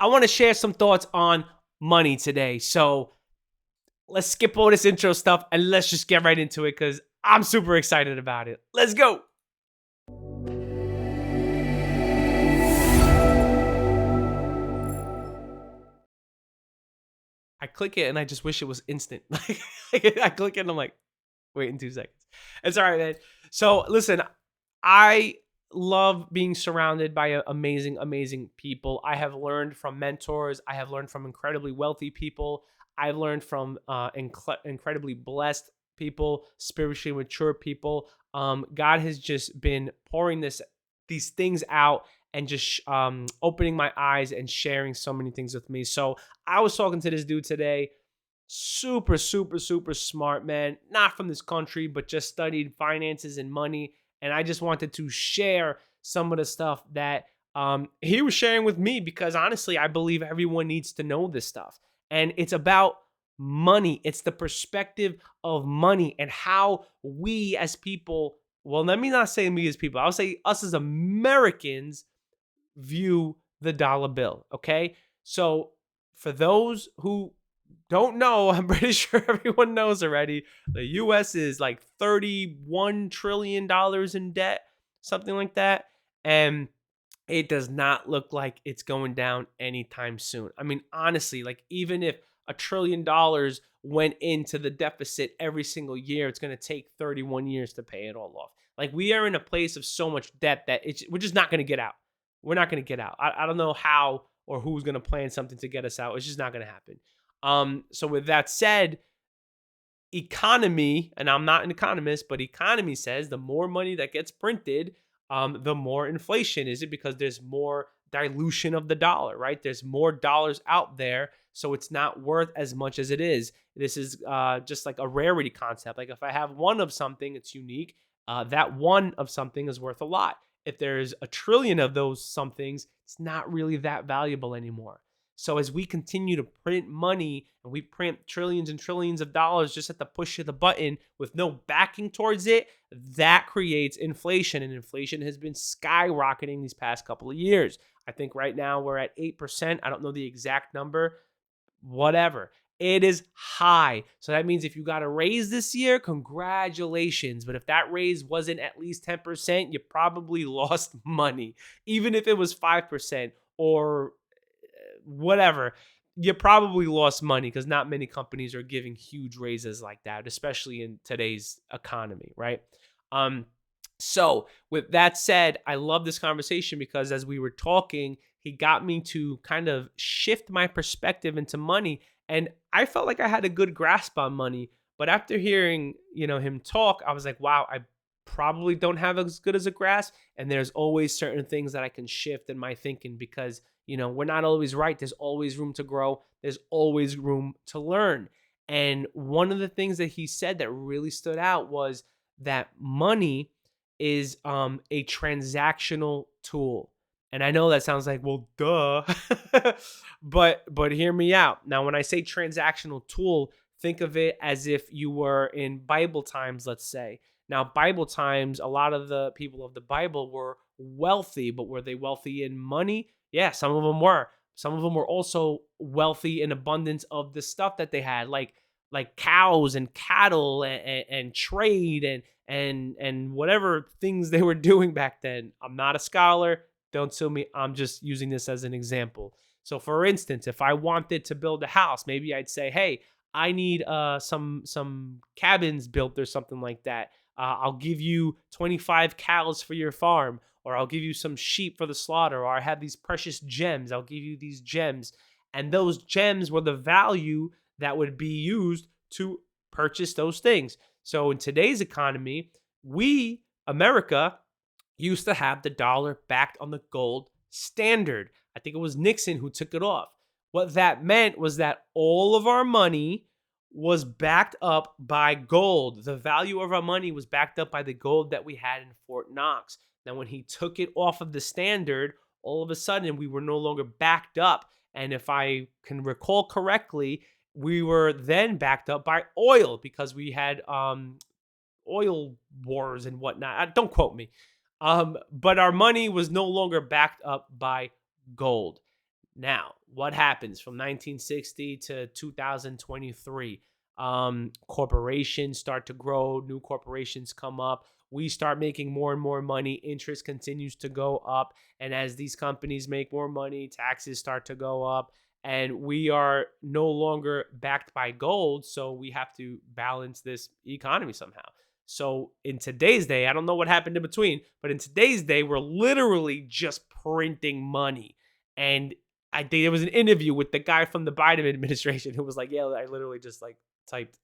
I want to share some thoughts on money today. So let's skip all this intro stuff and let's just get right into it because I'm super excited about it. Let's go. I click it and I just wish it was instant. Like I click it and I'm like, wait in 2 seconds. It's all right, man. So listen, I love being surrounded by amazing, amazing people. I have learned from mentors. I have learned from incredibly wealthy people. I've learned from incredibly blessed people, spiritually mature people. God has just been pouring these things out and just opening my eyes and sharing so many things with me. So I was talking to this dude today, super, super, super smart man, not from this country, but just studied finances and money. And I just wanted to share some of the stuff that he was sharing with me because honestly, I believe everyone needs to know this stuff. And it's about money. It's the perspective of money and how we as people, well, let me not say me as people, I'll say us as Americans view the dollar bill. Okay. So for those who don't know, I'm pretty sure everyone knows already. The US is like $31 trillion in debt, something like that. And it does not look like it's going down anytime soon. I mean, honestly, like even if $1 trillion went into the deficit every single year, it's going to take 31 years to pay it all off. Like we are in a place of so much debt that we're just not going to get out. We're not going to get out. I don't know how or who's going to plan something to get us out. It's just not going to happen. So with that said, economy, and I'm not an economist, but economy says the more money that gets printed, the more inflation is it because there's more dilution of the dollar, right? There's more dollars out there, so it's not worth as much as it is. This is just like a rarity concept. Like if I have one of something, it's unique. That one of something is worth a lot. If there's a trillion of those somethings, it's not really that valuable anymore. So as we continue to print money and we print trillions and trillions of dollars just at the push of the button with no backing towards it, that creates inflation. And inflation has been skyrocketing these past couple of years. I think right now we're at 8%. I don't know the exact number, whatever. It is high. So that means if you got a raise this year, congratulations. But if that raise wasn't at least 10%, you probably lost money. Even if it was 5% or whatever, you probably lost money because not many companies are giving huge raises like that, especially in today's economy, right? So with that said, I love this conversation because as we were talking, he got me to kind of shift my perspective into money. And I felt like I had a good grasp on money. But after hearing, him talk, I was like, wow, I probably don't have as good as a grasp. And there's always certain things that I can shift in my thinking because, we're not always right. There's always room to grow. There's always room to learn. And one of the things that he said that really stood out was that money is a transactional tool. And I know that sounds like, well, duh. but hear me out. Now, when I say transactional tool, think of it as if you were in Bible times, let's say. Now, Bible times, a lot of the people of the Bible were wealthy, but were they wealthy in money? Yeah, some of them were. Some of them were also wealthy in abundance of the stuff that they had, like cows and cattle and trade and whatever things they were doing back then. I'm not a scholar. Don't sue me. I'm just using this as an example. So for instance, if I wanted to build a house, maybe I'd say, hey, I need some cabins built or something like that. I'll give you 25 cows for your farm, or I'll give you some sheep for the slaughter, or I have these precious gems. I'll give you these gems. And those gems were the value that would be used to purchase those things. So in today's economy, we, America, used to have the dollar backed on the gold standard. I think it was Nixon who took it off. What that meant was that all of our money was backed up by gold. The value of our money was backed up by the gold that we had in Fort Knox. Now, when he took it off of the standard, all of a sudden we were no longer backed up. And if I can recall correctly, we were then backed up by oil because we had oil wars and whatnot. Don't quote me. But our money was no longer backed up by gold. Now, what happens from 1960 to 2023? Corporations start to grow, new corporations come up. We start making more and more money. Interest continues to go up. And as these companies make more money, taxes start to go up. And we are no longer backed by gold. So we have to balance this economy somehow. So in today's day, I don't know what happened in between, but in today's day, we're literally just printing money. And I think there was an interview with the guy from the Biden administration who was like, "Yeah, I literally just like typed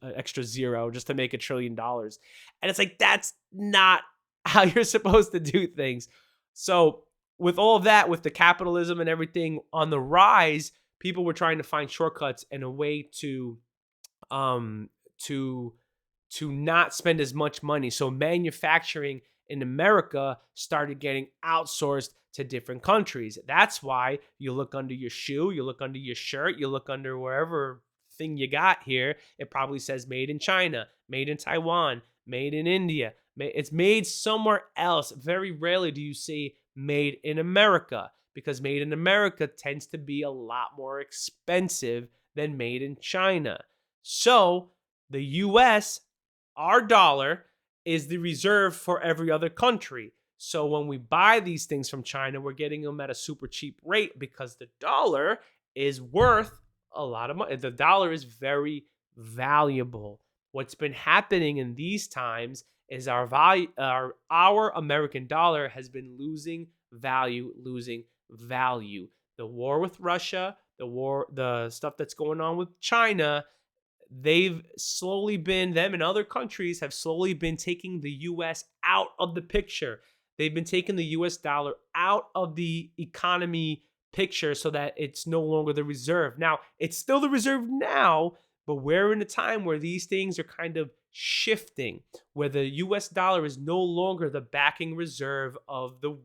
an extra zero just to make $1 trillion." And it's like, that's not how you're supposed to do things. So with all of that, with the capitalism and everything on the rise, people were trying to find shortcuts and a way um to not spend as much money. So manufacturing in America started getting outsourced to different countries. That's why you look under your shoe, you look under your shirt, you look under wherever thing you got here, it probably says made in China, made in Taiwan, made in India. It's made somewhere else. Very rarely do you see made in America, because made in America tends to be a lot more expensive than made in China. So the US, our dollar, is the reserve for every other country. So when we buy these things from China, we're getting them at a super cheap rate because the dollar is worth a lot of money. The dollar is very valuable. What's been happening in these times is our value, our American dollar has been losing value, losing value. The war with Russia, the stuff that's going on with China, them and other countries have slowly been taking the US out of the picture. They've been taking the US dollar out of the economy picture so that it's no longer the reserve. Now, it's still the reserve now, but we're in a time where these things are kind of shifting, where the US dollar is no longer the backing reserve of the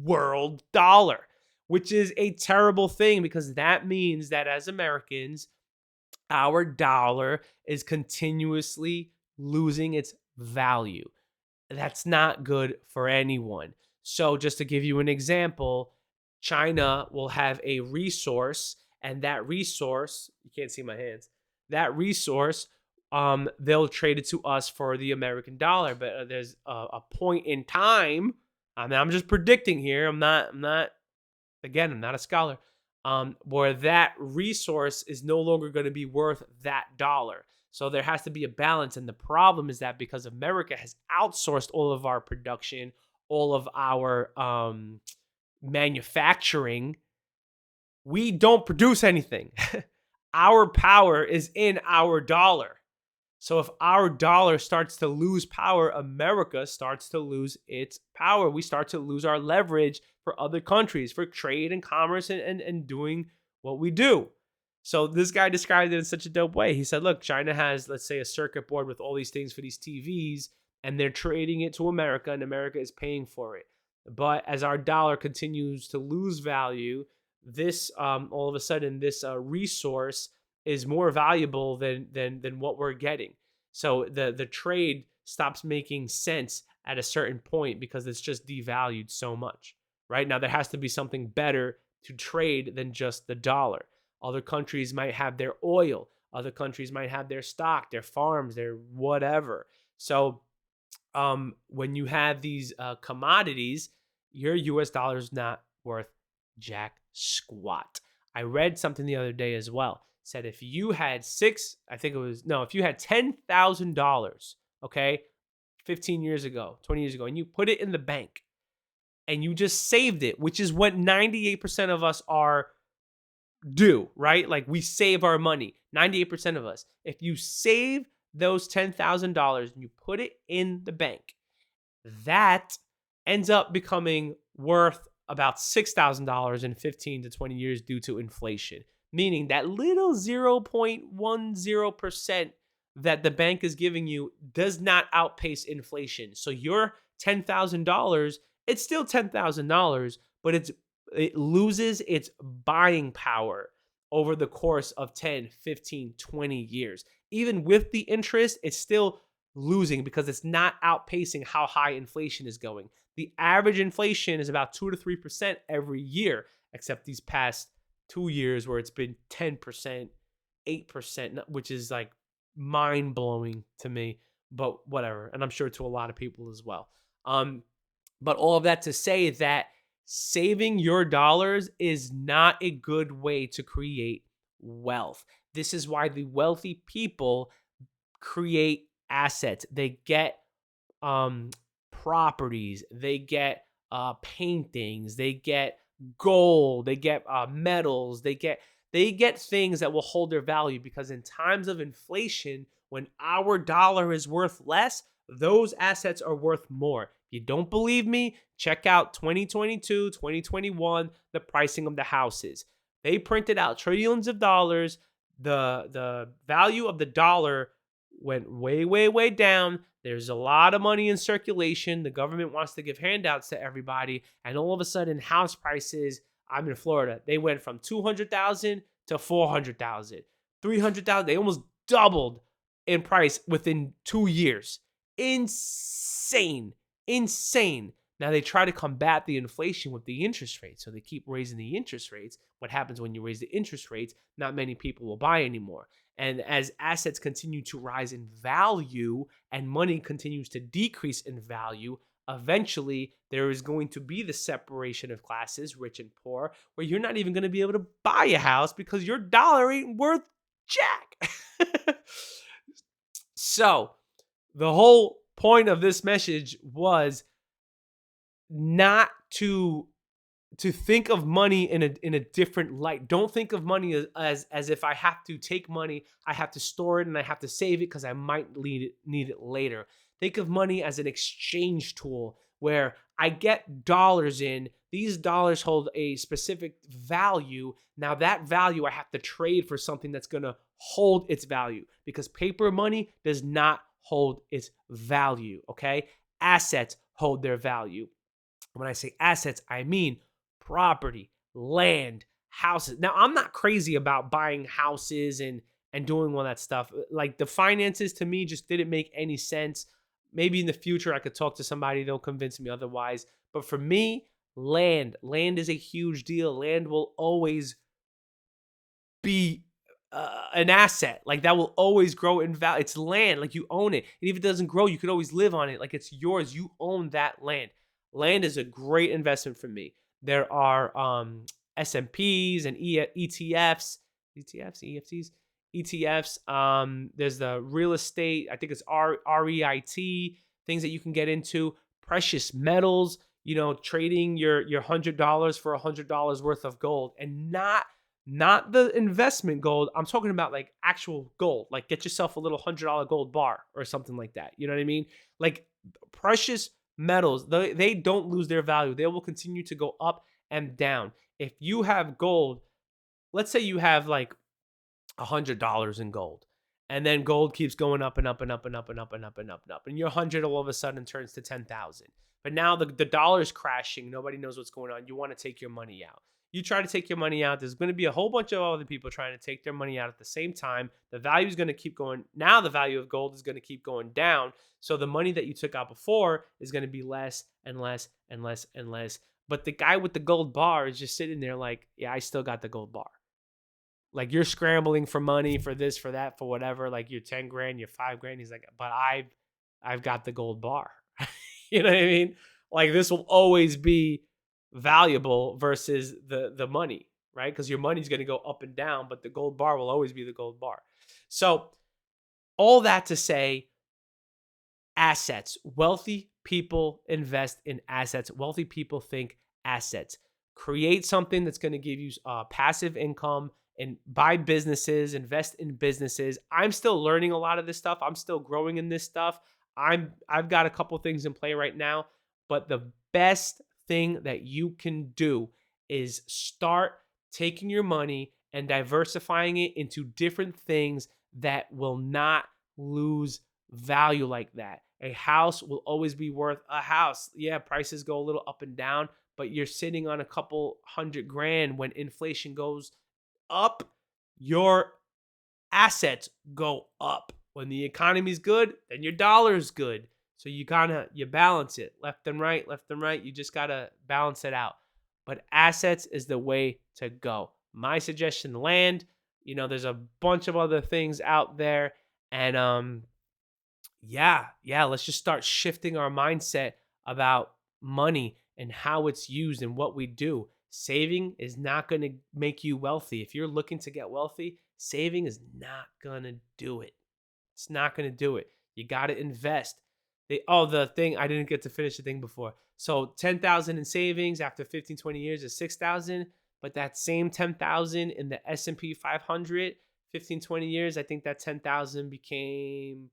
world dollar, which is a terrible thing because that means that as Americans, our dollar is continuously losing its value. That's not good for anyone. So, just to give you an example, China will have a resource, and that resource, you can't see my hands, that resource, they'll trade it to us for the American dollar. But there's a point in time. I mean, I'm just predicting here. I'm not a scholar, where that resource is no longer going to be worth that dollar. So there has to be a balance. And the problem is that because America has outsourced all of our production, all of our manufacturing, we don't produce anything. Our power is in our dollar. So if our dollar starts to lose power, America starts to lose its power. We start to lose our leverage for other countries, for trade and commerce and doing what we do. So this guy described it in such a dope way. He said, look, China has, let's say, a circuit board with all these things for these TVs, and they're trading it to America, and America is paying for it. But as our dollar continues to lose value, this all of a sudden, this resource is more valuable than what we're getting. So the trade stops making sense at a certain point because it's just devalued so much. Right now, there has to be something better to trade than just the dollar. Other countries might have their oil. Other countries might have their stock, their farms, their whatever. So when you have these commodities, your US dollar is not worth jack squat. I read something the other day as well. Said if you had if you had $10,000, okay, 15 years ago, 20 years ago, and you put it in the bank and you just saved it, which is what 98% of us do, right? Like we save our money, 98% of us. If you save those $10,000 and you put it in the bank, that ends up becoming worth about $6,000 in 15 to 20 years due to inflation. Meaning that little 0.10% that the bank is giving you does not outpace inflation. So your $10,000, it's still $10,000, but it loses its buying power over the course of 10, 15, 20 years. Even with the interest, it's still losing because it's not outpacing how high inflation is going. The average inflation is about 2 to 3% every year, except these past 2 years where it's been 10%, 8%, which is like mind blowing to me, but whatever. And I'm sure to a lot of people as well. Um, but all of that to say that saving your dollars is not a good way to create wealth. This is why the wealthy people create assets. They get um properties, they get paintings, they get gold, they get metals, they get things that will hold their value, because in times of inflation, when our dollar is worth less, those assets are worth more. If you don't believe me, check out 2022, 2021, the pricing of the houses. They printed out trillions of dollars. The value of the dollar went way, way, way down. There's a lot of money in circulation. The government wants to give handouts to everybody. And all of a sudden, house prices, I'm in Florida, they went from 200,000 to 400,000, 300,000. They almost doubled in price within 2 years. Insane. Insane. Now they try to combat the inflation with the interest rates. So they keep raising the interest rates. What happens when you raise the interest rates? Not many people will buy anymore. And as assets continue to rise in value and money continues to decrease in value, eventually there is going to be the separation of classes, rich and poor, where you're not even going to be able to buy a house because your dollar ain't worth jack. So the whole point of this message was not to think of money in a different light. Don't think of money as if I have to take money, I have to store it and I have to save it because I might need it later. Think of money as an exchange tool where I get dollars in. These dollars hold a specific value. Now that value I have to trade for something that's going to hold its value, because paper money does not hold its value, okay? Assets hold their value. When I say assets, I mean property, land, houses. Now, I'm not crazy about buying houses and doing all that stuff. Like, the finances to me just didn't make any sense. Maybe in the future I could talk to somebody, they'll convince me otherwise. But for me, land is a huge deal. Land will always be an asset. Like, that will always grow in value. It's land, like you own it. And if it doesn't grow, you could always live on it. Like, it's yours. You own that land. Land is a great investment for me. There are S&Ps and ETFs, ETFs. There's the real estate. I think it's REIT, things that you can get into. Precious metals, trading your $100 for $100 worth of gold, and not the investment gold. I'm talking about like actual gold. Like, get yourself a little $100 gold bar or something like that. You know what I mean? Like, precious metals, they don't lose their value. They will continue to go up and down. If you have gold, let's say you have like $100 in gold, and then gold keeps going up and up and up and up and up and up and up and up, and your 100 all of a sudden turns to 10,000. But now the dollar's crashing. Nobody knows what's going on. You want to take your money out. You try to take your money out. There's going to be a whole bunch of other people trying to take their money out at the same time. The value is going to keep going. Now the value of gold is going to keep going down. So the money that you took out before is going to be less and less and less and less. But the guy with the gold bar is just sitting there like, yeah, I still got the gold bar. Like, you're scrambling for money, for this, for that, for whatever. Like, you're 10 grand, you're 5 grand. He's like, but I've got the gold bar. You know what I mean? Like, this will always be valuable versus the money, right? Because your money's going to go up and down, but the gold bar will always be the gold bar. So all that to say, assets. Wealthy people invest in assets. Wealthy people think assets. Create something that's going to give you passive income, and buy businesses, invest in businesses. I'm still learning a lot of this stuff. I'm still growing in this stuff. I've got a couple things in play right now, but the best thing that you can do is start taking your money and diversifying it into different things that will not lose value like that. A house will always be worth a house. Yeah, prices go a little up and down, but you're sitting on a couple $100,000. When inflation goes up, your assets go up. When the economy's good, then your dollar's good. So you balance it left and right. You just gotta balance it out. But assets is the way to go. My suggestion, land. There's a bunch of other things out there. And yeah, let's just start shifting our mindset about money and how it's used and what we do. Saving is not going to make you wealthy. If you're looking to get wealthy, saving is not going to do it. It's not going to do it. You got to invest. The thing I didn't get to finish the thing before. So 10,000 in savings after 15, 20 years is 6,000, but that same 10,000 in the S&P 500, 15, 20 years, I think that 10,000 became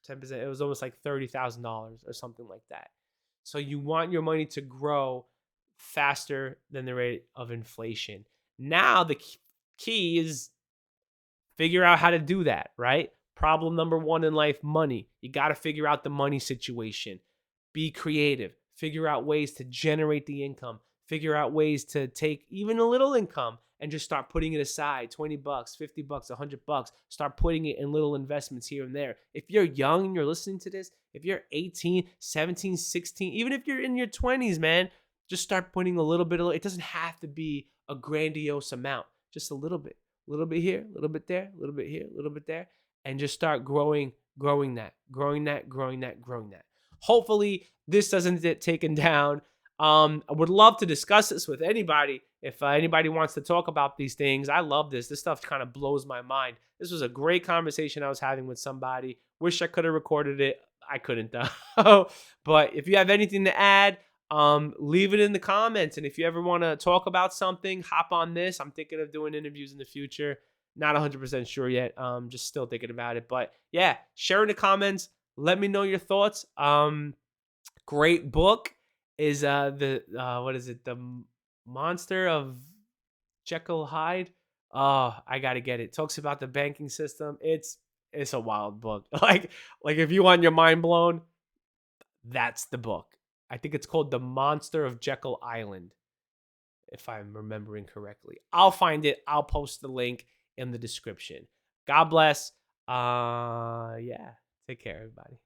10%. It was almost like $30,000 or something like that. So you want your money to grow faster than the rate of inflation. Now the key is figure out how to do that, right? Problem number one in life, money. You got to figure out the money situation. Be creative. Figure out ways to generate the income. Figure out ways to take even a little income and just start putting it aside. 20 bucks, 50 bucks, 100 bucks. Start putting it in little investments here and there. If you're young and you're listening to this, if you're 18, 17, 16, even if you're in your 20s, man, just start putting a little bit. It doesn't have to be a grandiose amount, just a little bit here, a little bit there, a little bit here, a little bit there, and just start growing that, growing that, growing that, growing that. Hopefully, this doesn't get taken down. I would love to discuss this with anybody. If anybody wants to talk about these things, I love this. This stuff kind of blows my mind. This was a great conversation I was having with somebody. Wish I could have recorded it. I couldn't though. But if you have anything to add, leave it in the comments. And if you ever want to talk about something, hop on this. I'm thinking of doing interviews in the future. Not 100% sure yet. Just still thinking about it. But yeah, share in the comments. Let me know your thoughts. Great book is the what is it? The Monster of Jekyll Hyde. Oh, I gotta get it. Talks about the banking system. It's a wild book. Like if you want your mind blown, that's the book. I think it's called The Monster of Jekyll Island, if I'm remembering correctly. I'll find it. I'll post the link in the description. God bless. Yeah. Take care, everybody.